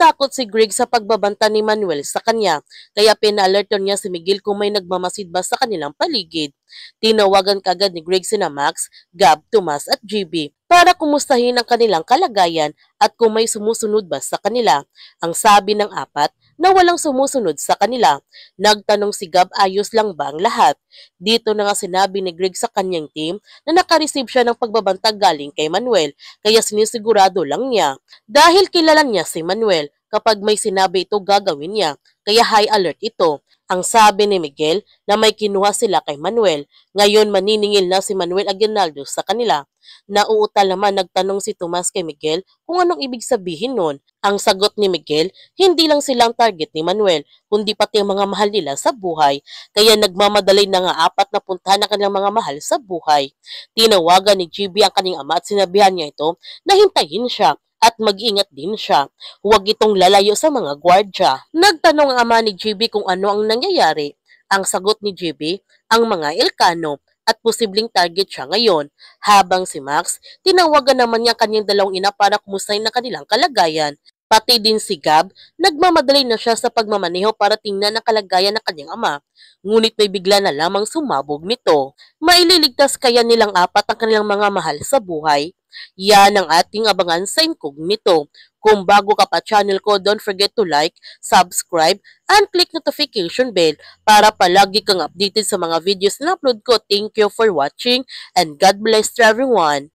Natakot si Greg sa pagbabanta ni Manuel sa kanya, kaya pina-alerton niya si Miguel kung may nagmamasid ba sa kanilang paligid. Tinawagan kagad ni Greg sina Max, Gab, Tomas at GB para kumustahin ang kanilang kalagayan at kung may sumusunod ba sa kanila. Ang sabi ng apat na walang sumusunod sa kanila. Nagtanong si Gab ayos lang ba ang lahat. Dito na nga sinabi ni Greg sa kanyang team na nakareceive siya ng pagbabantag galing kay Manuel, kaya sinisigurado lang niya. Dahil kilala niya si Manuel, kapag may sinabi ito gagawin niya, kaya high alert ito. Ang sabi ni Miguel na may kinuha sila kay Manuel. Ngayon maniningil na si Manuel Aguinaldo sa kanila. Nauutal naman nagtanong si Tomas kay Miguel kung anong ibig sabihin nun. Ang sagot ni Miguel, hindi lang silang target ni Manuel, kundi pati ang mga mahal nila sa buhay. Kaya nagmamadali na nga apat na puntahan ang kanilang mga mahal sa buhay. Tinawagan ni GB ang kanyang ama at sinabihan niya ito na hintayin siya at mag-ingat din siya. Huwag itong lalayo sa mga gwardya. Nagtanong ang ama ni GB kung ano ang nangyayari. Ang sagot ni GB, ang mga Ilocano at posibleng target siya ngayon. Habang si Max, tinawagan naman niya kanyang dalawang ina para kumustahin ang kanilang kalagayan. Pati din si Gab, nagmamadali na siya sa pagmamaneho para tingnan ang kalagayan ng kanyang ama. Ngunit may bigla na lamang sumabog nito. Maililigtas kaya nilang apat ang kanilang mga mahal sa buhay? Yan ang ating abangan sa Incognito. Kung bago ka pa channel ko, don't forget to like, subscribe, and click notification bell para palagi kang updated sa mga videos na upload ko. Thank you for watching and God bless to everyone.